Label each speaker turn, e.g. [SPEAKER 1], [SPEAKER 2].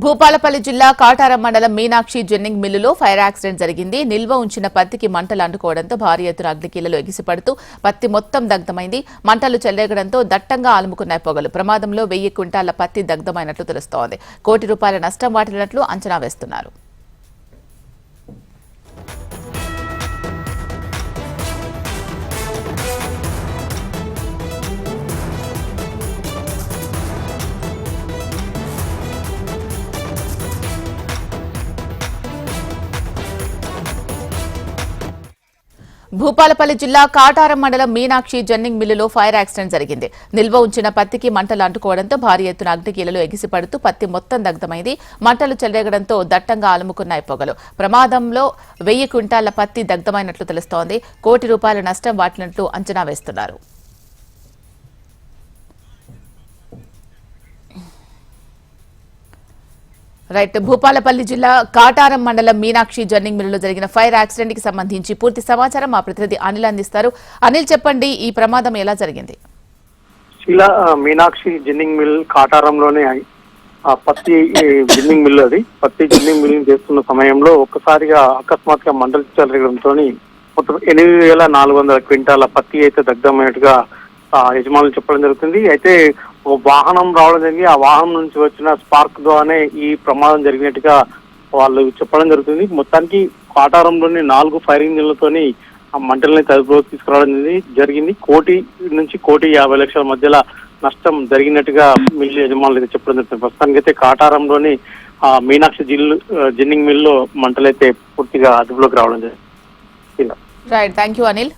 [SPEAKER 1] భూపాలపల్లి జిల్లా కాటారం మండలం మీనాక్షి జిన్నింగ్ మిల్లులో ఫైర్ యాక్సిడెంట్ జరిగింది. నిల్వ ఉంచిన పత్తికి మంటలు అంటుకోవడంతో భారీ ఎత్తున అగ్నికీలలో ఎగిసిపడుతూ పత్తి మొత్తం దగ్ధమైంది. మంటలు చెలరేగడంతో దట్టంగా ఆలుముకున్నాయి పొగలు. ప్రమాదంలో 1000 క్వింటాల పత్తి దగ్ధమైనట్లు తెలుస్తోంది. కోటి రూపాయల నష్టం వాటిల్లినట్లు అంచనా వేస్తున్నారు. భూపాలపల్లి జిల్లా కాటారం మండలం మీనాక్షి జన్నింగ్ మిల్లులో ఫైర్ యాక్సిడెంట్ జరిగింది. నిల్వ ఉంచిన పత్తికి మంటలు అంటుకోవడంతో భారీ ఎత్తున అగ్నికీలలో ఎగిసిపడుతూ పత్తి మొత్తం దగ్ధమైంది. మంటలు చెలరేగడంతో దట్టంగా ఆలుముకున్నాయి పొగలు. ప్రమాదంలో 1000 క్వింటాల పత్తి దగ్ధమైనట్లు తెలుస్తోంది. కోటి రూపాయల నష్టం వాటిల్లినట్లు అంచనా వేస్తున్నారు. రైట్, భూపాలపల్లి జిల్లా కాటారం మండలం మీనాక్షి జన్నింగ్ మిల్లులో జరిగిన ఫైర్ యాక్సిడెంట్ కి సంబంధించి పూర్తి సమాచారం మా ప్రతినిధి అనిల్ అందిస్తారు. అనిల్, చెప్పండి, ఈ ప్రమాదం ఎలా జరిగింది?
[SPEAKER 2] ఇలా మీనాక్షి జిన్నింగ్ మిల్ కాటారంలోనే పత్తి జిన్నింగ్ మిల్, అది పత్తి జిన్నింగ్ మిల్ చేస్తున్న సమయంలో ఒక్కసారిగా అకస్మాత్తుగా మంటలు చెలరగడంతో మొత్తం 8400 క్వింటాల పత్తి అయితే దగ్ధమైనట్టుగా యజమానులు చెప్పడం జరుగుతుంది. అయితే వాహనం రావడం జరిగింది. ఆ వాహనం నుంచి వచ్చిన స్పార్క్ ద్వారానే ఈ ప్రమాదం జరిగినట్టుగా వాళ్ళు చెప్పడం జరుగుతుంది. మొత్తానికి కాటారంలోని 4 ఫైర్ ఇంజిన్లతోని ఆ మంటల్ని అదుపులోకి తీసుకురావడం జరిగింది. 1 నుంచి 1,50,00,000 మధ్యలో నష్టం జరిగినట్టుగా మిల్లు యజమానులు అయితే చెప్పడం జరుగుతుంది. ప్రస్తుతానికి అయితే కాటారంలోని మీనాక్షి జిన్నింగ్ మిల్లో మంటలైతే పూర్తిగా అదుపులోకి రావడం జరిగింది.
[SPEAKER 1] Right, thank you Anil.